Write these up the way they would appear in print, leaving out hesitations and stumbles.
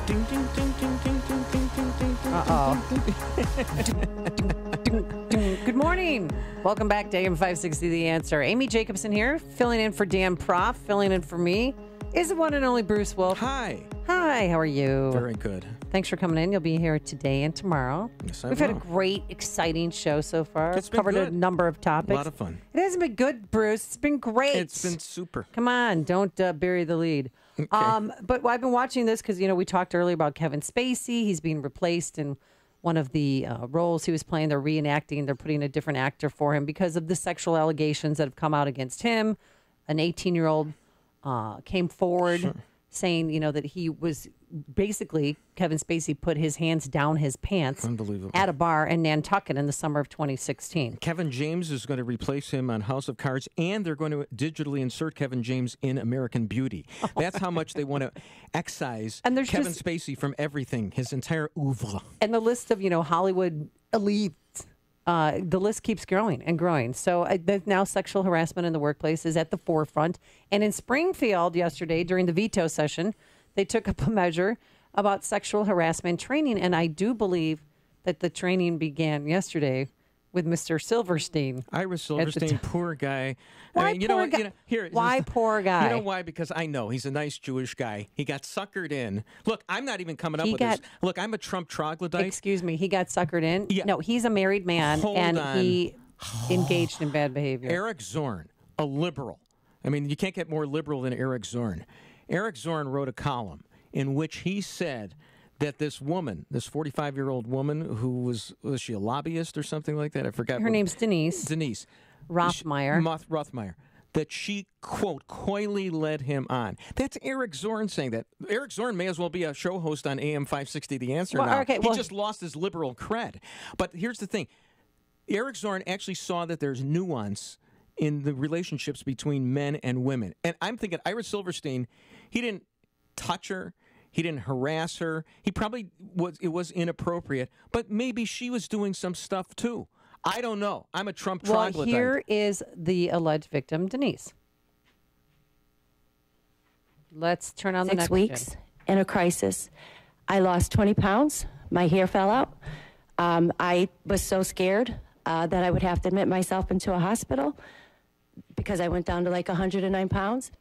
Ding, ding, ding, ding, ding, ding, ding, ding, ding, ding. Good morning. Welcome back to AM 560 The Answer. Amy Jacobson here, filling in for Dan Prof, filling in for me, is the one and only Bruce Wolf. Hi. Hi, how are you? Very good. Thanks for coming in. You'll be here today and tomorrow. Yes, I We've will. had a great, exciting show so far. It's been covered good. a number of topics. A lot of fun. It hasn't been good, Bruce. It's been great. It's been super. Come on, don't bury the lead. Okay. But I've been watching this because, we talked earlier about Kevin Spacey. He's being replaced in one of the roles he was playing. They're reenacting. They're putting a different actor for him because of the sexual allegations that have come out against him. An 18-year-old came forward saying, that he was basically, Kevin Spacey put his hands down his pants Unbelievable. at a bar in Nantucket in the summer of 2016. Kevin James is going to replace him on House of Cards, and they're going to digitally insert Kevin James in American Beauty. That's how much they want to excise And there's Kevin Spacey from everything, his entire oeuvre. And the list of, Hollywood elites, the list keeps growing and growing. So now sexual harassment in the workplace is at the forefront. And in Springfield yesterday, during the veto session, they took up a measure about sexual harassment training. And I do believe that the training began yesterday with Mr. Silverstein. Ira Silverstein, poor guy. Why I mean, poor guy? Why poor guy? You know why? Because I know he's a nice Jewish guy. He got suckered in. Look, I'm not even coming up with this. Look, I'm a Trump troglodyte. Excuse me, he got suckered in? Yeah. No, he's a married man, Hold and on. he engaged in bad behavior. Eric Zorn, a liberal. I mean, you can't get more liberal than Eric Zorn. Eric Zorn wrote a column in which he said that this woman, this 45-year-old woman who was she a lobbyist or something like that? I forgot. Her name's Denise. Denise. Rothmeyer. Rothmeyer. That she, quote, coyly led him on. That's Eric Zorn saying that. Eric Zorn may as well be a show host on AM 560 The Answer now. Okay, he just lost his liberal cred. But here's the thing. Eric Zorn actually saw that there's nuance in the relationships between men and women. And I'm thinking Ira Silverstein, he didn't touch her. He didn't harass her. He probably it was inappropriate, but maybe she was doing some stuff too. I don't know. I'm a Trump troglodyte. Well, here is the alleged victim, Denise. Let's turn on the next 6 weeks in a crisis. I lost 20 pounds. My hair fell out. I was so scared that I would have to admit myself into a hospital because I went down to like 109 pounds.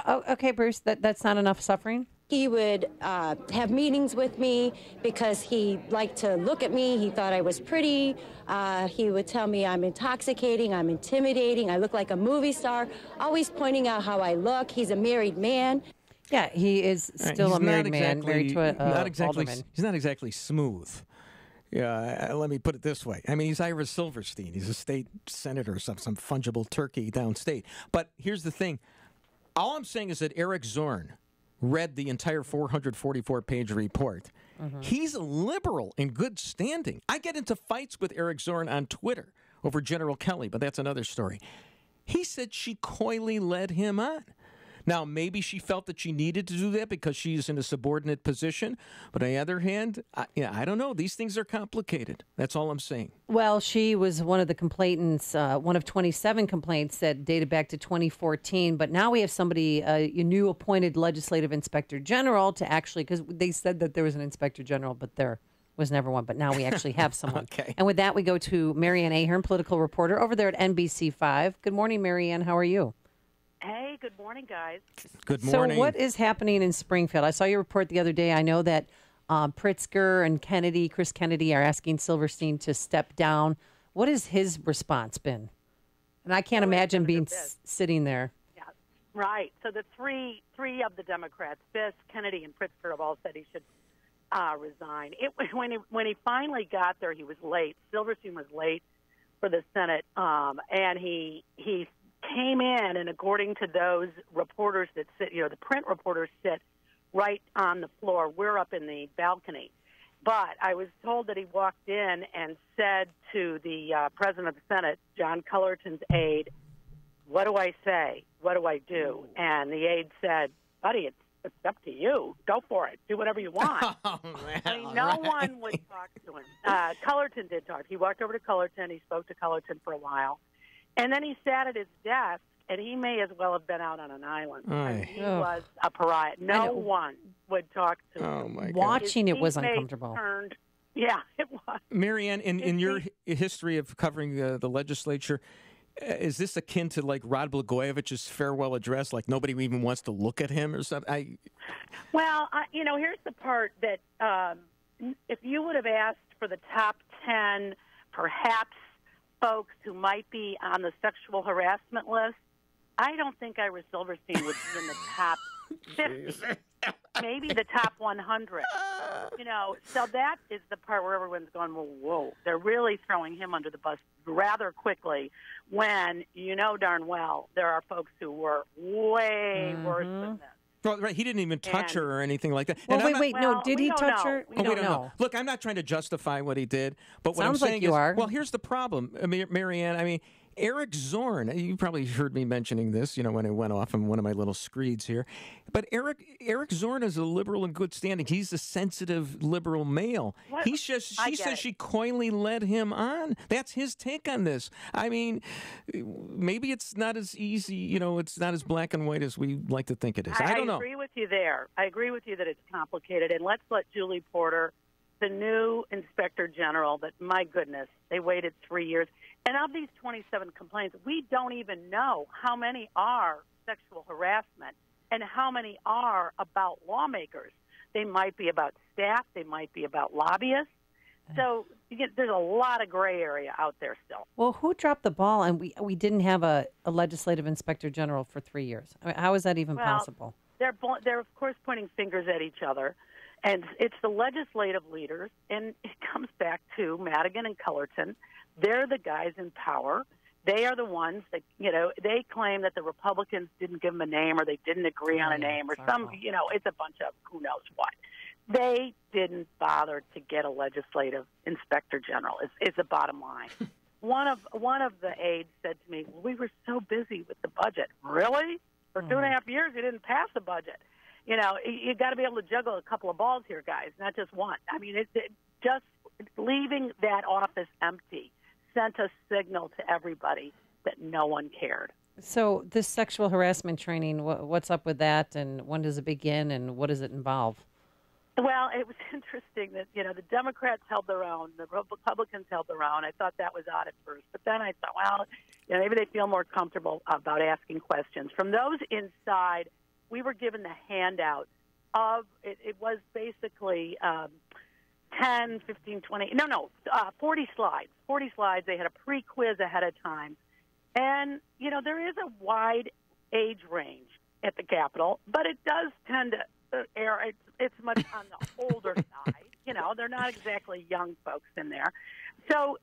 Okay, Bruce, that's not enough suffering? He would have meetings with me because he liked to look at me. He thought I was pretty. He would tell me I'm intoxicating, I'm intimidating, I look like a movie star, always pointing out how I look. He's a married man. Yeah, he is still a married man, married to a alderman. He's not exactly smooth. Yeah, let me put it this way. I mean, he's Ira Silverstein. He's a state senator, some fungible turkey downstate. But here's the thing. All I'm saying is that Eric Zorn read the entire 444-page report. Mm-hmm. He's a liberal in good standing. I get into fights with Eric Zorn on Twitter over General Kelly, but that's another story. He said she coyly led him on. Now, maybe she felt that she needed to do that because she's in a subordinate position. But on the other hand, I don't know. These things are complicated. That's all I'm saying. Well, she was one of the complainants, one of 27 complaints that dated back to 2014. But now we have somebody, a new appointed legislative inspector general to actually, because they said that there was an inspector general, but there was never one. But now we actually have someone. Okay. And with that, we go to Marianne Ahern, political reporter over there at NBC5. Good morning, Marianne. How are you? Hey, good morning, guys. Good morning. So what is happening in Springfield? I saw your report the other day. I know that Pritzker and Chris Kennedy, are asking Silverstein to step down. What has his response been? And I can't imagine being sitting there. Yeah, right. So the three of the Democrats, Fisk, Kennedy, and Pritzker, have all said he should resign. When he finally got there, he was late. Silverstein was late for the Senate, and he came in, and according to those reporters that sit, the print reporters sit right on the floor. We're up in the balcony. But I was told that he walked in and said to the president of the Senate, John Cullerton's aide, "What do I say? What do I do?" And the aide said, "Buddy, it's up to you. Go for it. Do whatever you want." Oh, man. I mean, no one would talk to him. Cullerton did talk. He walked over to Cullerton. He spoke to Cullerton for a while. And then he sat at his desk and he may as well have been out on an island. Aye. He was a pariah. No know. one would talk to him. Oh, my God. Watching His it was teammates uncomfortable. Yeah, it was. Marianne, in your history of covering the legislature, is this akin to like Rod Blagojevich's farewell address? Like nobody even wants to look at him or something? Well, here's the part that if you would have asked for the top 10, perhaps, folks who might be on the sexual harassment list, I don't think Ira Silverstein would be in the top 50, maybe the top 100. So that is the part where everyone's going, well, whoa, they're really throwing him under the bus rather quickly when you know darn well there are folks who were way worse than this. Well, right, he didn't even touch her or anything like that. Well, and wait, no, did he touch her? We don't know. Look, I'm not trying to justify what he did, but what I'm Sounds like saying you is, are. well, here's the problem, Marianne. Eric Zorn, you probably heard me mentioning this, when I went off on one of my little screeds here. But Eric Zorn is a liberal in good standing. He's a sensitive liberal male. What? She says she coyly led him on. That's his take on this. Maybe it's not as easy, it's not as black and white as we like to think it is. I don't know. I agree with you there. I agree with you that it's complicated. And let's let Julie Porter, the new Inspector General, that, my goodness, they waited 3 years. And of these 27 complaints, we don't even know how many are sexual harassment and how many are about lawmakers. They might be about staff. They might be about lobbyists. So there's a lot of gray area out there still. Well, who dropped the ball and we didn't have a legislative inspector general for 3 years? How is that even possible? They're, of course, pointing fingers at each other. And it's the legislative leaders, and it comes back to Madigan and Cullerton. They're the guys in power. They are the ones that, they claim that the Republicans didn't give them a name or they didn't agree on a name or some, it's a bunch of who knows what. They didn't bother to get a legislative inspector general, is the bottom line. One of the aides said to me, well, we were so busy with the budget. Really? For 2.5 years, you didn't pass the budget. You got to be able to juggle a couple of balls here, guys, not just one. Just leaving that office empty sent a signal to everybody that no one cared. So this sexual harassment training, what's up with that, and when does it begin, and what does it involve? Well, it was interesting that, the Democrats held their own, the Republicans held their own. I thought that was odd at first. But then I thought, well, maybe they feel more comfortable about asking questions. From those inside, we were given the handout of, it was basically 10, 15, 20, 40 slides. 40 slides. They had a pre-quiz ahead of time. And, there is a wide age range at the Capitol, but it does tend to err. It's much on the older side. They're not exactly young folks in there. So,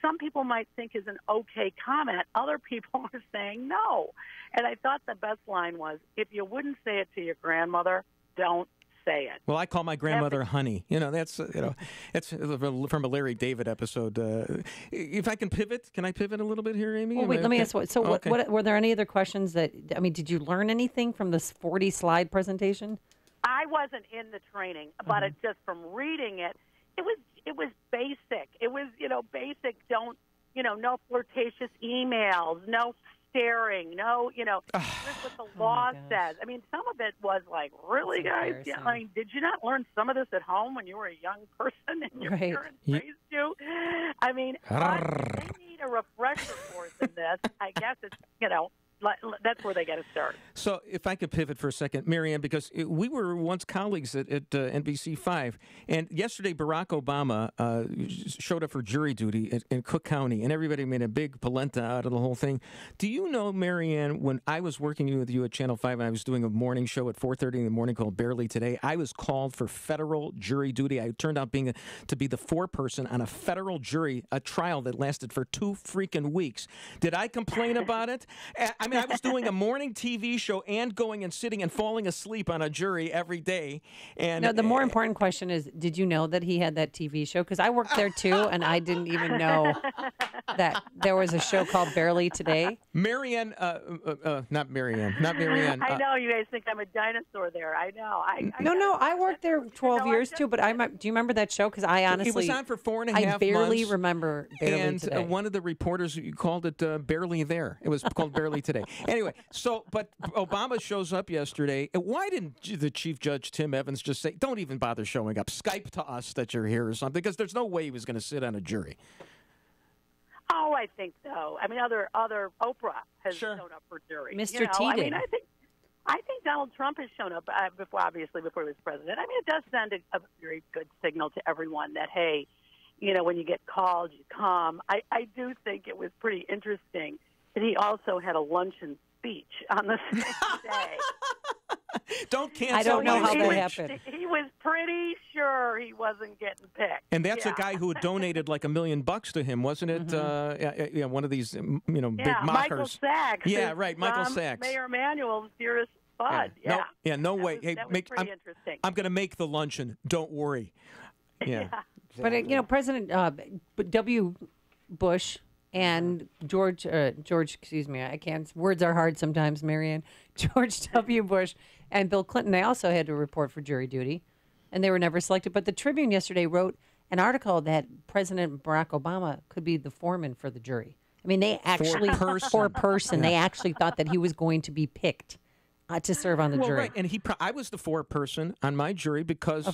some people might think is an okay comment, other people are saying no. And I thought the best line was, if you wouldn't say it to your grandmother, don't say it. Well, I call my grandmother Honey. That's it's from a Larry David episode. If I can pivot, can I pivot a little bit here, Amy? Well, wait, let me ask. What were there any other questions did you learn anything from this 40-slide presentation? I wasn't in the training, but it just from reading it, it was basic. It was, basic. Don't, no flirtatious emails, no staring, no, here's what the law says. Some of it was like, really, guys? Yeah, did you not learn some of this at home when you were a young person and your parents raised you? They need a refresher course in this. I guess it's, that's where they got to start. So if I could pivot for a second, Marianne, because we were once colleagues at NBC5, and yesterday Barack Obama showed up for jury duty in Cook County, and everybody made a big polenta out of the whole thing. Do you know, Marianne, when I was working with you at Channel 5 and I was doing a morning show at 4:30 in the morning called Barely Today, I was called for federal jury duty. I turned out to be the foreperson on a federal jury, a trial that lasted for 2 freaking weeks. Did I complain about it? I was doing a morning TV show and going and sitting and falling asleep on a jury every day. And no, the more important question is, did you know that he had that TV show? Because I worked there too, and I didn't even know. that there was a show called Barely Today. Marianne, not Marianne. I know you guys think I'm a dinosaur there. I know. No, I worked there 12 years too. But do you remember that show? Because I honestly, it was on for 4.5 months. I barely remember Barely Today. And one of the reporters called it Barely There. It was called Barely Today. Anyway, but Obama shows up yesterday. Why didn't the Chief Judge Tim Evans just say, "Don't even bother showing up. Skype to us that you're here or something"? Because there's no way he was going to sit on a jury. Oh, I think so. I mean, other Oprah has shown up for jury. Mr. You know? T I did. mean, I think Donald Trump has shown up before he was president. I mean, it does send a very good signal to everyone that, hey, you know, when you get called, you come. I do think it was pretty interesting that he also had a luncheon speech on the same day. Don't cancel. I don't know my how speech. that happened. He was pretty sure he wasn't getting picked. And that's a guy who donated like $1 million to him, wasn't it? One of these, big mockers. Michael Sachs. Yeah, right, Michael Sachs. Mayor Emanuel's dearest bud. No way. That was pretty interesting. I'm going to make the luncheon. Don't worry. Yeah. But President W. Bush and George, excuse me, I can't. Words are hard sometimes, Marianne. George W. Bush and Bill Clinton, they also had to report for jury duty, and they were never selected. But the Tribune yesterday wrote an article that President Barack Obama could be the foreman for the jury. I mean, they actually, for a person, they actually thought that he was going to be picked to serve on the jury. Right, and I was the foreperson on my jury because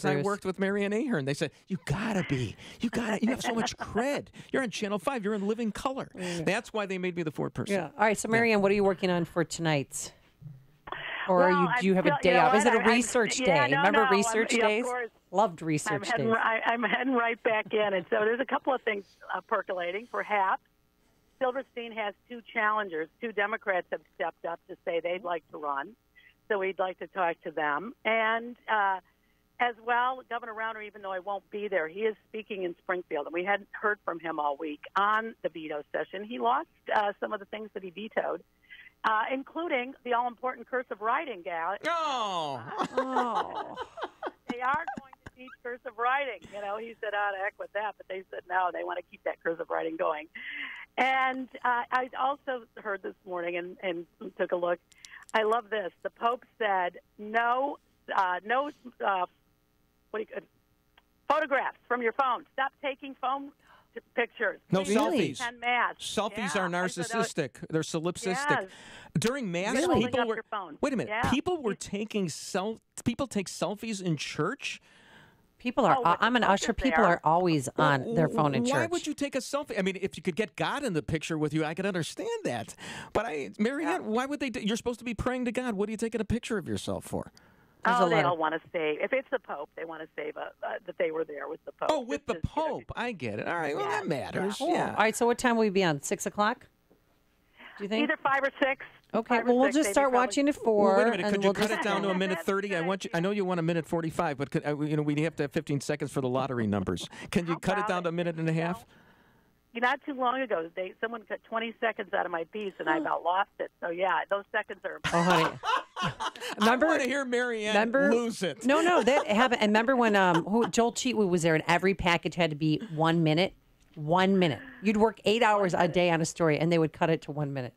I worked with Marianne Ahern. They said you have so much cred. You're on Channel 5. You're in living color. That's why they made me the foreperson. Yeah. All right. So Marianne, what are you working on for tonight? Or do you have a day off? Is it a research day? Remember research days? Loved research days. I'm heading right back in, and so there's a couple of things percolating. Perhaps Silverstein has two challengers. Two Democrats have stepped up to say they'd like to run, so we'd like to talk to them. And as well, Governor Rauner, even though I won't be there, he is speaking in Springfield, and we hadn't heard from him all week on the veto session. He lost some of the things that he vetoed, including the all-important cursive writing, gal. Oh. They are going to teach cursive writing. You know, he said, the heck with that, but they said no, they want to keep that cursive writing going. And I also heard this morning and took a look. I love this. The Pope said no photographs from your phone. Stop taking phone pictures. No selfies. And mass. Selfies are narcissistic. They're solipsistic. Yes. During mass, Really? people were. Your phone. Wait a minute. Yeah. People were taking People take selfies in church. People are. with I'm the an usher. focus People there. are always on their phone in church. Why would you take a selfie? I mean, if you could get God in the picture with you, I could understand that. But Marianne, why would they? You're supposed to be praying to God. What are you taking a picture of yourself for? They all want to save. If it's the Pope, they want to save that they were there with the Pope. Oh, with the Pope. I get it. All right. Well, that matters. Yeah. All right. So what time will we be on? 6 o'clock? Do you think? Either 5 or 6. Okay. 5 or Well, we'll 6, just maybe start probably. watching at 4. Well, wait a minute. and Could we'll you cut just it down to a minute That's 30? good. I know you want a minute 45, but we have to have 15 seconds for the lottery numbers. Can you cut it down to a minute and a half? Not too long ago, someone cut 20 seconds out of my piece, and I about lost it. So, yeah, those seconds are Oh, honey. Remember? I want to hear Marianne lose it. No, that happened. And remember when Joel Cheatwood was there, and every package had to be 1 minute? 1 minute. You'd work 8 hours a day on a story, and they would cut it to 1 minute.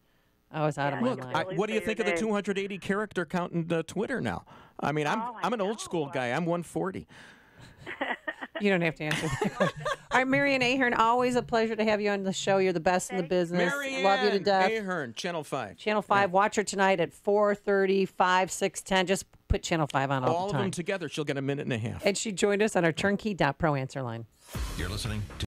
I was out of my mind. What do you think of the 280 character count in Twitter now? I mean, I'm an old school guy. I'm 140. You don't have to answer that question. All right, Marianne Ahern, always a pleasure to have you on the show. You're the best in the business. Marianne Love you to death. Ahern, Channel 5. Channel 5. Watch her tonight at 4:30, 5, 6, 10. Just put Channel 5 on all the time. All of them together, she'll get a minute and a half. And she joined us on our turnkey.pro answer line. You're listening to